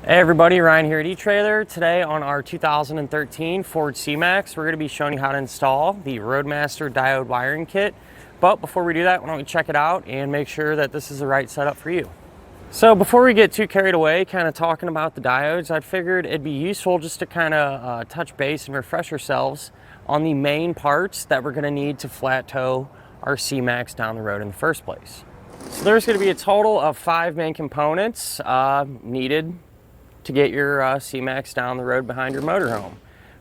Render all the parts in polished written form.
Hey everybody, Ryan here at eTrailer. Today on our 2013 Ford C-Max, we're going to be showing you how to install the Roadmaster diode wiring kit. But before we do that, why don't we check it out and make sure that this is the right setup for you. So before we get too carried away kind of talking about the diodes, I figured it'd be useful just to kind of touch base and refresh ourselves on the main parts that we're going to need to flat tow our C-Max down the road in the first place. So there's going to be a total of 5 main components needed to get your C-Max down the road behind your motorhome.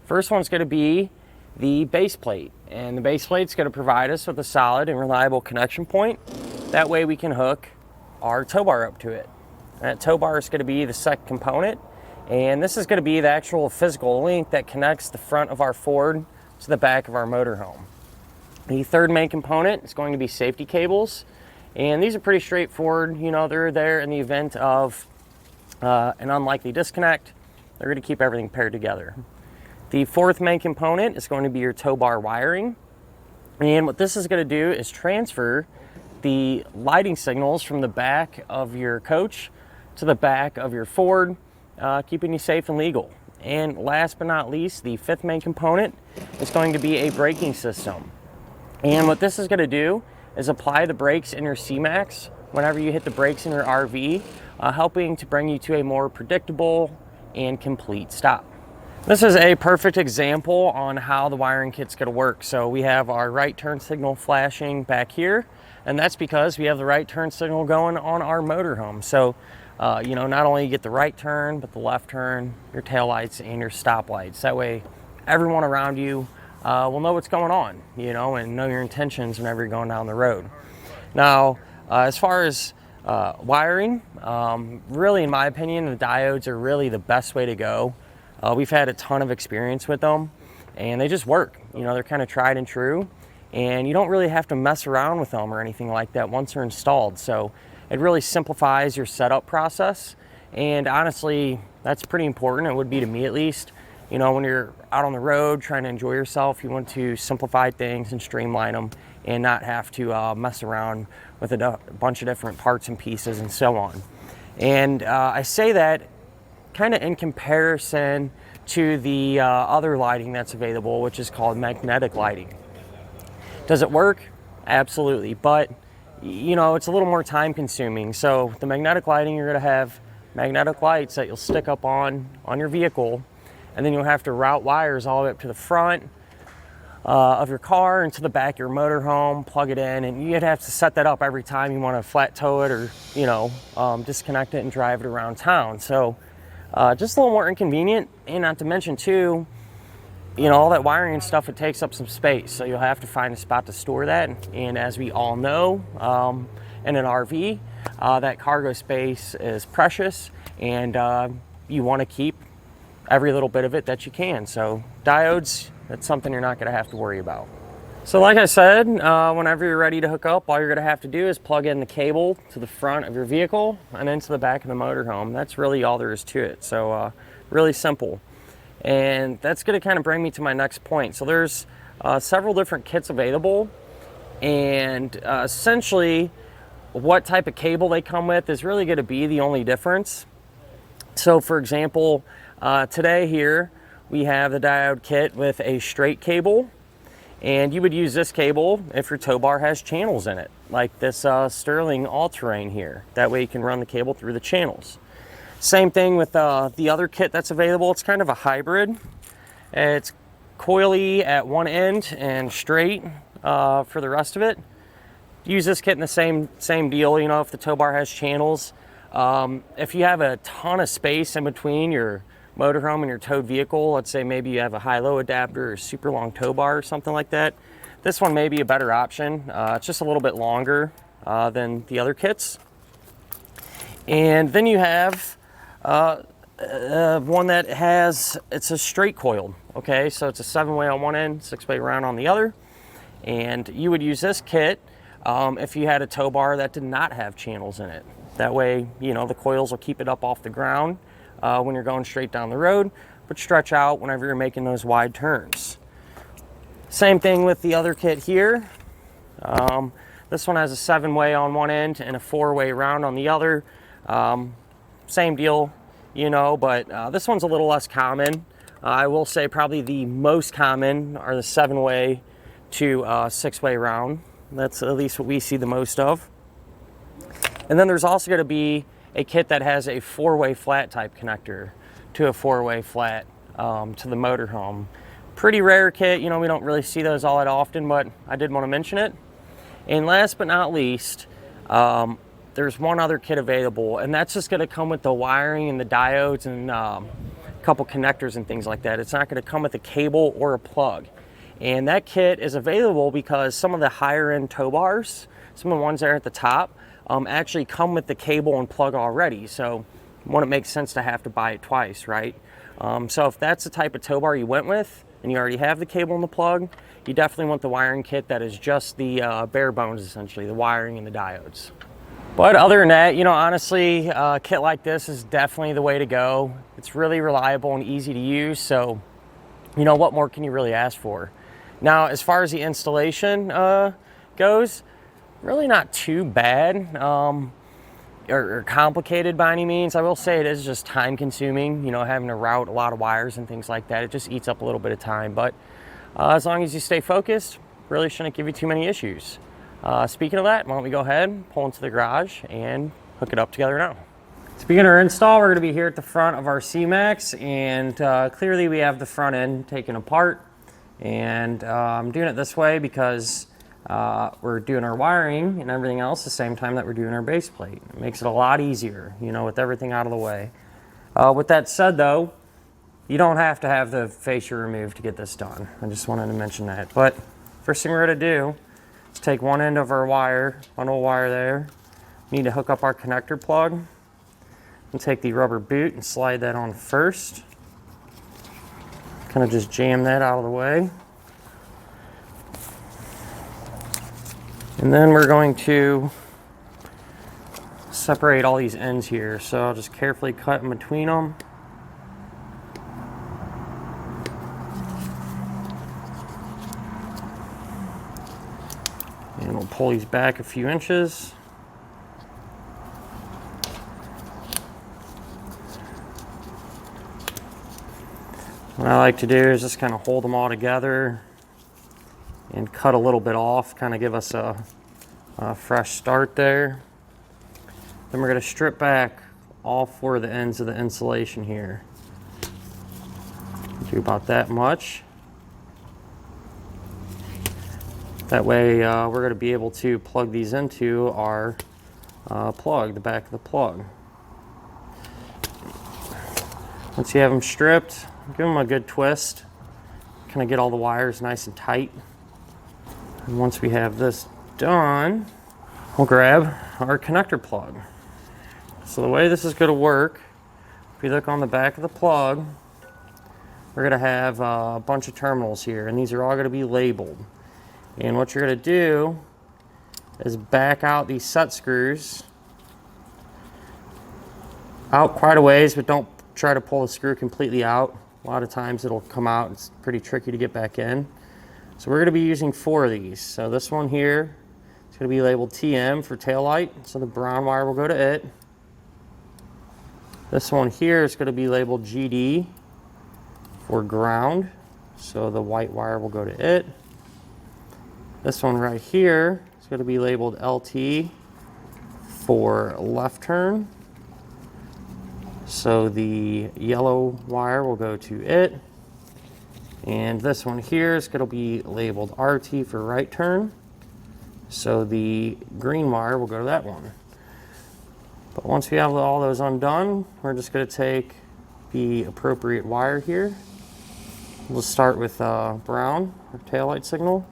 First one's going to be the base plate, and the base plate's going to provide us with a solid and reliable connection point. That way we can hook our tow bar up to it. That tow bar is going to be the second component, and this is going to be the actual physical link that connects the front of our Ford to the back of our motorhome. The third main component is going to be safety cables, and these are pretty straightforward. You know, they're there in the event of an unlikely disconnect. They're going to keep everything paired together. The fourth main component is going to be your tow bar wiring, and what this is going to do is transfer the lighting signals from the back of your coach to the back of your Ford, keeping you safe and legal. And last but not least, the fifth main component is going to be a braking system, and what this is going to do is apply the brakes in your C-Max whenever you hit the brakes in your RV, helping to bring you to a more predictable and complete stop. This is a perfect example on how the wiring kit's going to work. So we have our right turn signal flashing back here, and that's because we have the right turn signal going on our motorhome. So you know, not only you get the right turn, but the left turn, your taillights, and your stop lights. That way everyone around you will know what's going on, you know, and know your intentions whenever you're going down the road. Now, as far as wiring, really in my opinion, the diodes are really the best way to go. We've had a ton of experience with them, and they just work. You know, they're kind of tried and true, and you don't really have to mess around with them or anything like that once they're installed. So it really simplifies your setup process, and honestly, that's pretty important. It would be to me at least. You know, when you're out on the road trying to enjoy yourself, you want to simplify things and streamline them and not have to mess around with a bunch of different parts and pieces and so on. And I say that kind of in comparison to the other lighting that's available, which is called magnetic lighting. Does it work? Absolutely, but you know, it's a little more time consuming. So the magnetic lighting, you're going to have magnetic lights that you'll stick up on your vehicle, and then you'll have to route wires all the way up to the front of your car and to the back of your motorhome, plug it in, and you'd have to set that up every time you want to flat tow it or, you know, disconnect it and drive it around town. So just a little more inconvenient, and not to mention too, you know, all that wiring and stuff, it takes up some space, so you'll have to find a spot to store that. And as we all know, in an RV, that cargo space is precious, and you want to keep every little bit of it that you can. So diodes, that's something you're not going to have to worry about. So like I said, whenever you're ready to hook up, all you're going to have to do is plug in the cable to the front of your vehicle and then to the back of the motorhome. That's really all there is to it. So really simple. And that's going to kind of bring me to my next point. So there's several different kits available, and essentially what type of cable they come with is really going to be the only difference. So for example, today here we have the diode kit with a straight cable, and you would use this cable if your tow bar has channels in it, like this Sterling all-terrain here. That way you can run the cable through the channels. Same thing with the other kit that's available. It's kind of a hybrid. It's coily at one end and straight for the rest of it. Use this kit in the same deal, you know, if the tow bar has channels. If you have a ton of space in between your motorhome and your towed vehicle, let's say maybe you have a high-low adapter or super long tow bar or something like that, this one may be a better option. It's just a little bit longer than the other kits. And then you have one that it's a straight coiled, okay? So it's a 7-way on one end, 6-way round on the other. And you would use this kit if you had a tow bar that did not have channels in it. That way, you know, the coils will keep it up off the ground when you're going straight down the road, but stretch out whenever you're making those wide turns. Same thing with the other kit here. This one has a 7-way on one end and a 4-way round on the other. Same deal. you know, but this one's a little less common. I will say probably the most common are the 7-way to 6-way round. That's at least what we see the most of. And then there's also going to be a kit that has a 4-way flat type connector to a 4-way flat to the motorhome. Pretty rare kit, you know, we don't really see those all that often, but I did want to mention it. And last but not least, there's one other kit available, and that's just going to come with the wiring and the diodes and a couple connectors and things like that. It's not going to come with a cable or a plug. And that kit is available because some of the higher end tow bars, some of the ones there at the top, actually come with the cable and plug already. So wouldn't make sense to have to buy it twice, right? So if that's the type of tow bar you went with and you already have the cable and the plug, you definitely want the wiring kit that is just the bare bones, essentially, the wiring and the diodes. But other than that, you know, honestly, a kit like this is definitely the way to go. It's really reliable and easy to use, so, you know, what more can you really ask for? Now, as far as the installation goes, really not too bad or complicated by any means. I will say it is just time consuming, you know, having to route a lot of wires and things like that. It just eats up a little bit of time, but as long as you stay focused, really shouldn't give you too many issues. Speaking of that, why don't we go ahead, pull into the garage, and hook it up together now. To begin our install, we're going to be here at the front of our C-Max, and clearly we have the front end taken apart. And I'm doing it this way because we're doing our wiring and everything else the same time that we're doing our base plate. It makes it a lot easier, you know, with everything out of the way. With that said, though, you don't have to have the fascia removed to get this done. I just wanted to mention that. But first thing we're going to do is take one end of our wire, bundle wire there. We need to hook up our connector plug. And take the rubber boot and slide that on first. Kind of just jam that out of the way. And then we're going to separate all these ends here. So I'll just carefully cut in between them. And we'll pull these back a few inches. What I like to do is just kind of hold them all together and cut a little bit off, kind of give us a fresh start there. Then we're going to strip back all 4 of the ends of the insulation here. Do about that much. That way we're going to be able to plug these into our plug, the back of the plug. Once you have them stripped, give them a good twist, kind of get all the wires nice and tight. And once we have this done, we'll grab our connector plug. So the way this is going to work, if you look on the back of the plug, we're going to have a bunch of terminals here, and these are all going to be labeled. And what you're going to do is back out these set screws out quite a ways, but don't try to pull the screw completely out. A lot of times it'll come out. It's pretty tricky to get back in. So we're going to be using 4 of these. So this one here is going to be labeled TM for taillight. So the brown wire will go to it. This one here is going to be labeled GD for ground. So the white wire will go to it. This one right here is going to be labeled LT for left turn. So the yellow wire will go to it. And this one here is going to be labeled RT for right turn. So the green wire will go to that one. But once we have all those undone, we're just going to take the appropriate wire here. We'll start with brown, our taillight signal.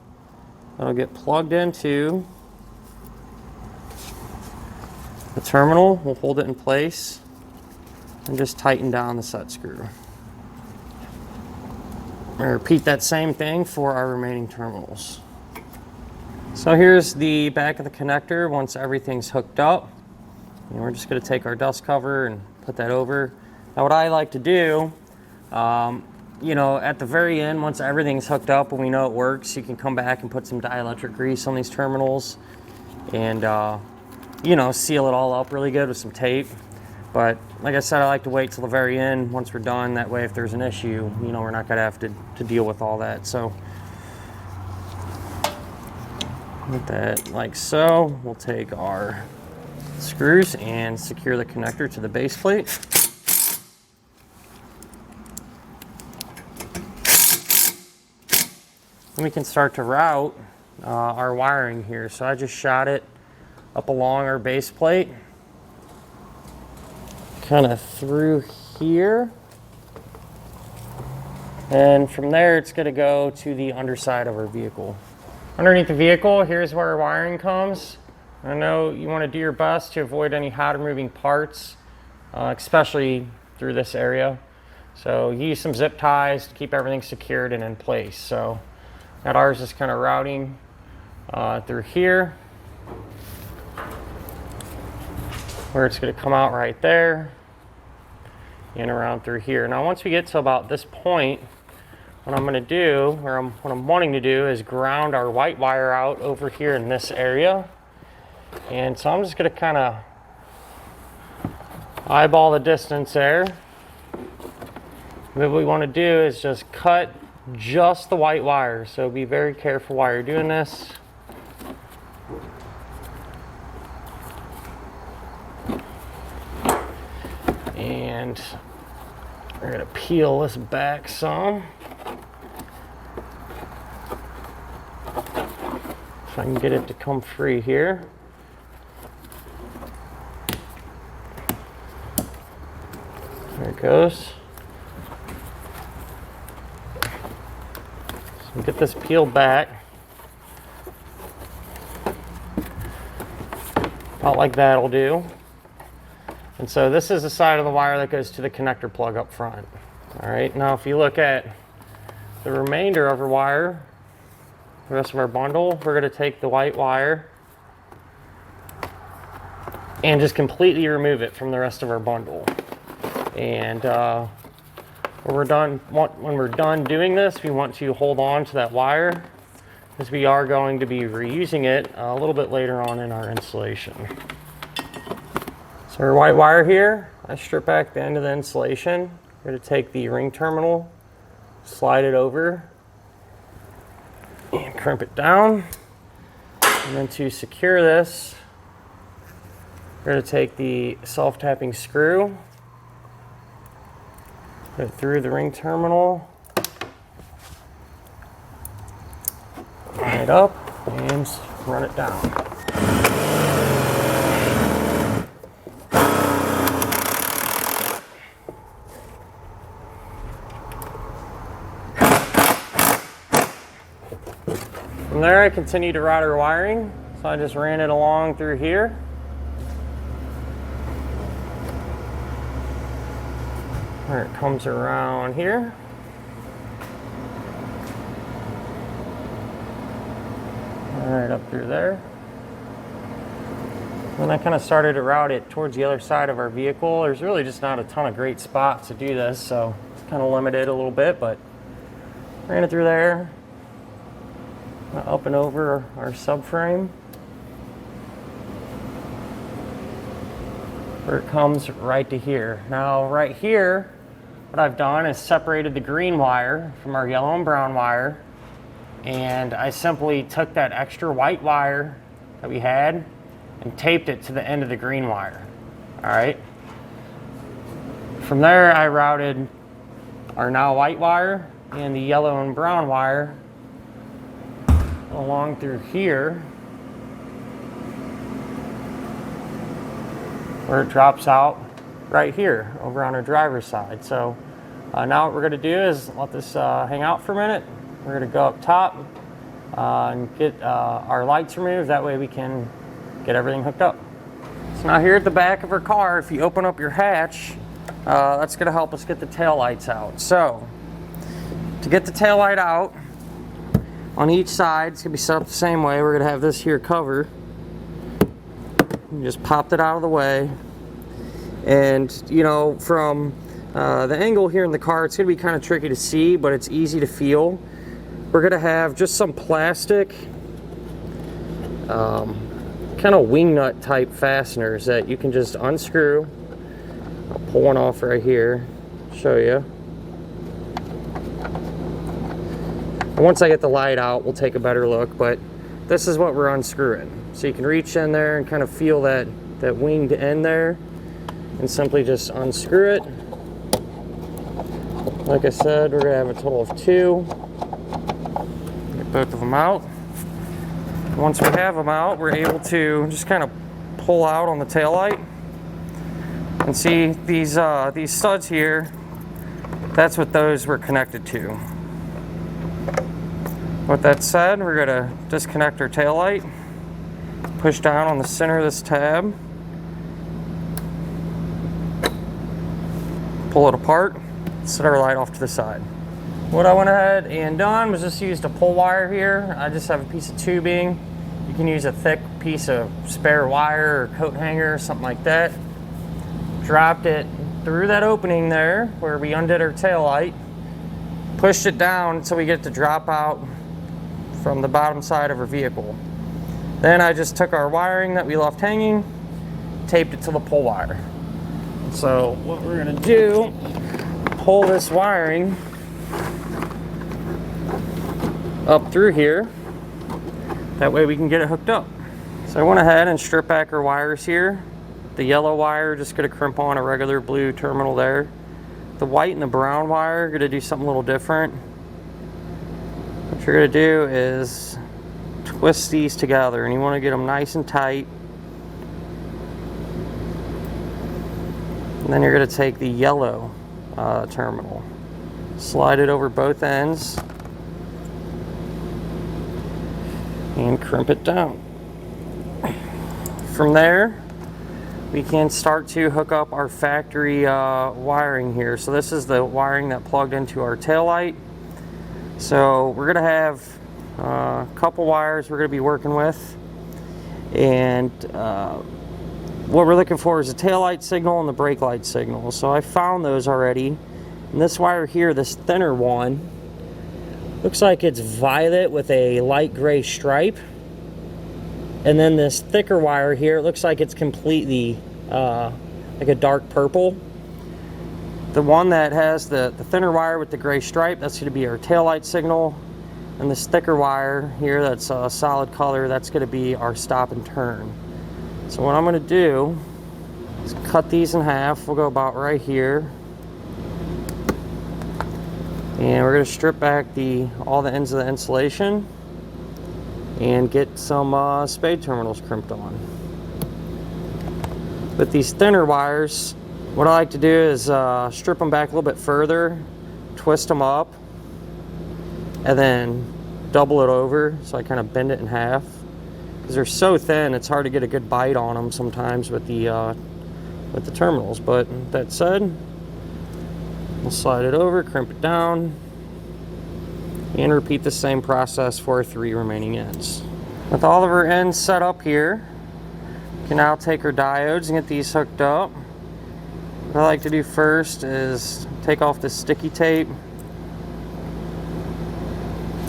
That'll get plugged into the terminal. We'll hold it in place and just tighten down the set screw. And repeat that same thing for our remaining terminals. So here's the back of the connector once everything's hooked up. And we're just going to take our dust cover and put that over. Now what I like to do, you know, at the very end, once everything's hooked up and we know it works, you can come back and put some dielectric grease on these terminals and, you know, seal it all up really good with some tape. But like I said, I like to wait till the very end once we're done. That way if there's an issue, you know, we're not gonna have to deal with all that. So with that like so, we'll take our screws and secure the connector to the base plate. And we can start to route our wiring here. So I just shot it up along our base plate, kind of through here. And from there, it's gonna go to the underside of our vehicle. Underneath the vehicle, here's where our wiring comes. I know you wanna do your best to avoid any hot or moving parts, especially through this area. So use some zip ties to keep everything secured and in place. So got ours just kind of routing through here, where it's going to come out right there and around through here. Now once we get to about this point, what I'm going to do, or what I'm wanting to do, is ground our white wire out over here in this area. And so I'm just going to kind of eyeball the distance there. What we want to do is just cut just the white wire, so be very careful while you're doing this. And we're going to peel this back some. If I can get it to come free here. There it goes. So get this peeled back. About like that'll do. And so this is the side of the wire that goes to the connector plug up front. All right, now if you look at the remainder of our wire, the rest of our bundle, we're gonna take the white wire and just completely remove it from the rest of our bundle. And when we're done doing this, we want to hold on to that wire, because we are going to be reusing it a little bit later on in our installation. So our white wire here, I strip back the end of the insulation. We're going to take the ring terminal, slide it over, and crimp it down. And then to secure this, we're going to take the self-tapping screw, put it through the ring terminal, line it up, and run it down. From there, I continue to route our wiring. So I just ran it along through here. Where it comes around here. All right, up through there. Then I kind of started to route it towards the other side of our vehicle. There's really just not a ton of great spots to do this, so it's kind of limited a little bit, but ran it through there. Up and over our subframe, where it comes right to here. Now right here, what I've done is separated the green wire from our yellow and brown wire, and I simply took that extra white wire that we had and taped it to the end of the green wire. All right. From there, I routed our now white wire and the yellow and brown wire along through here, where it drops out right here over on our driver's side. So now what we're going to do is let this hang out for a minute. We're going to go up top and get our lights removed. That way we can get everything hooked up. So now here at the back of our car, if you open up your hatch, that's going to help us get the tail lights out. So to get the tail light out, on each side, it's going to be set up the same way. We're going to have this here cover. You just popped it out of the way. And, you know, from the angle here in the car, it's going to be kind of tricky to see, but it's easy to feel. We're going to have just some plastic, kind of wing nut type fasteners that you can just unscrew pull one off right here, show you. And once I get the light out, we'll take a better look, but this is what we're unscrewing. So you can reach in there and kind of feel that winged end there, and simply just unscrew it. Like I said, we're gonna have a total of 2. Get both of them out. Once we have them out, we're able to just kind of pull out on the taillight. And see these studs here, that's what those were connected to. With that said, we're gonna disconnect our taillight, push down on the center of this tab, pull it apart, set our light off to the side. What I went ahead and done was just used a pull wire here. I just have a piece of tubing. You can use a thick piece of spare wire or coat hanger or something like that. Dropped it through that opening there where we undid our taillight, pushed it down so we get it to drop out from the bottom side of our vehicle. Then I just took our wiring that we left hanging, taped it to the pull wire. So what we're gonna do, pull this wiring up through here. That way we can get it hooked up. So I went ahead and stripped back our wires here. The yellow wire, just gonna crimp on a regular blue terminal there. The white and the brown wire, gonna do something a little different. What you're gonna do is twist these together, and you wanna get them nice and tight. And then you're gonna take the yellow terminal, slide it over both ends, and crimp it down. From there, we can start to hook up our factory wiring here. So this is the wiring that plugged into our taillight. So we're gonna have a couple wires we're gonna be working with, and what we're looking for is a taillight signal and the brake light signal. So I found those already. And this wire here, this thinner one, looks like it's violet with a light gray stripe. And then this thicker wire here, it looks like it's completely like a dark purple. The one that has the thinner wire with the gray stripe, that's going to be our taillight signal. And this thicker wire here that's a solid color, that's going to be our stop and turn. So what I'm going to do is cut these in half. We'll go about right here. And we're going to strip back all the ends of the insulation and get some spade terminals crimped on. With these thinner wires, what I like to do is strip them back a little bit further, twist them up, and then double it over, so I kind of bend it in half. Because they're so thin, it's hard to get a good bite on them sometimes with the terminals. But that said, we'll slide it over, crimp it down, and repeat the same process for our 3 remaining ends. With all of our ends set up here, we can now take our diodes and get these hooked up. What I like to do first is take off this sticky tape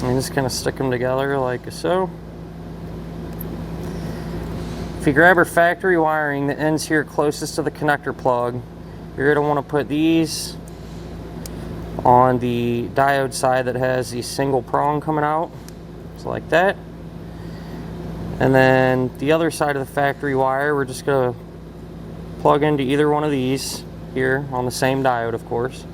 and just kind of stick them together like so. If you grab our factory wiring, the ends here closest to the connector plug, you're going to want to put these on the diode side that has the single prong coming out, so like that. And then the other side of the factory wire, we're just going to plug into either one of these here on the same diode, of course.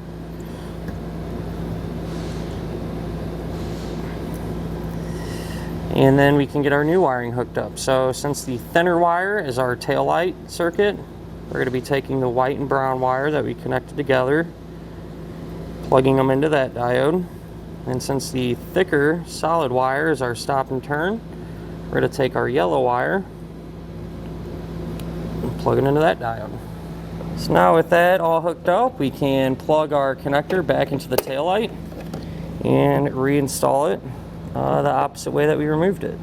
And then we can get our new wiring hooked up. So since the thinner wire is our taillight circuit, we're going to be taking the white and brown wire that we connected together, plugging them into that diode. And since the thicker solid wire is our stop and turn, we're going to take our yellow wire and plug it into that diode. So now with that all hooked up, we can plug our connector back into the taillight and reinstall it the opposite way that we removed it.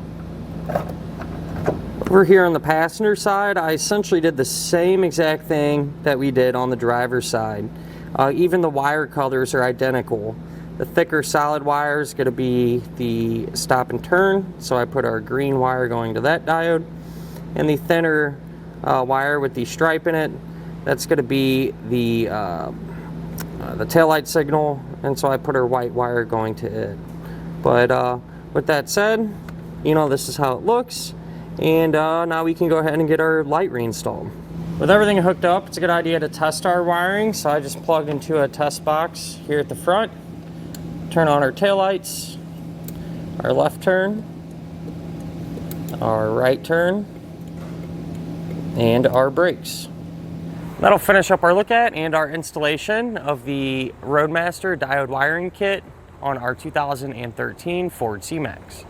Over here on the passenger side, I essentially did the same exact thing that we did on the driver's side. Even the wire colors are identical. The thicker solid wire is going to be the stop and turn, so I put our green wire going to that diode. And the thinner wire with the stripe in it That's going to be the taillight signal, and so I put our white wire going to it. But with that said, you know, this is how it looks, and now we can go ahead and get our light reinstalled. With everything hooked up, it's a good idea to test our wiring, so I just plug into a test box here at the front, turn on our taillights, our left turn, our right turn, and our brakes. That'll finish up our look at and our installation of the Roadmaster diode wiring kit on our 2013 Ford C-Max.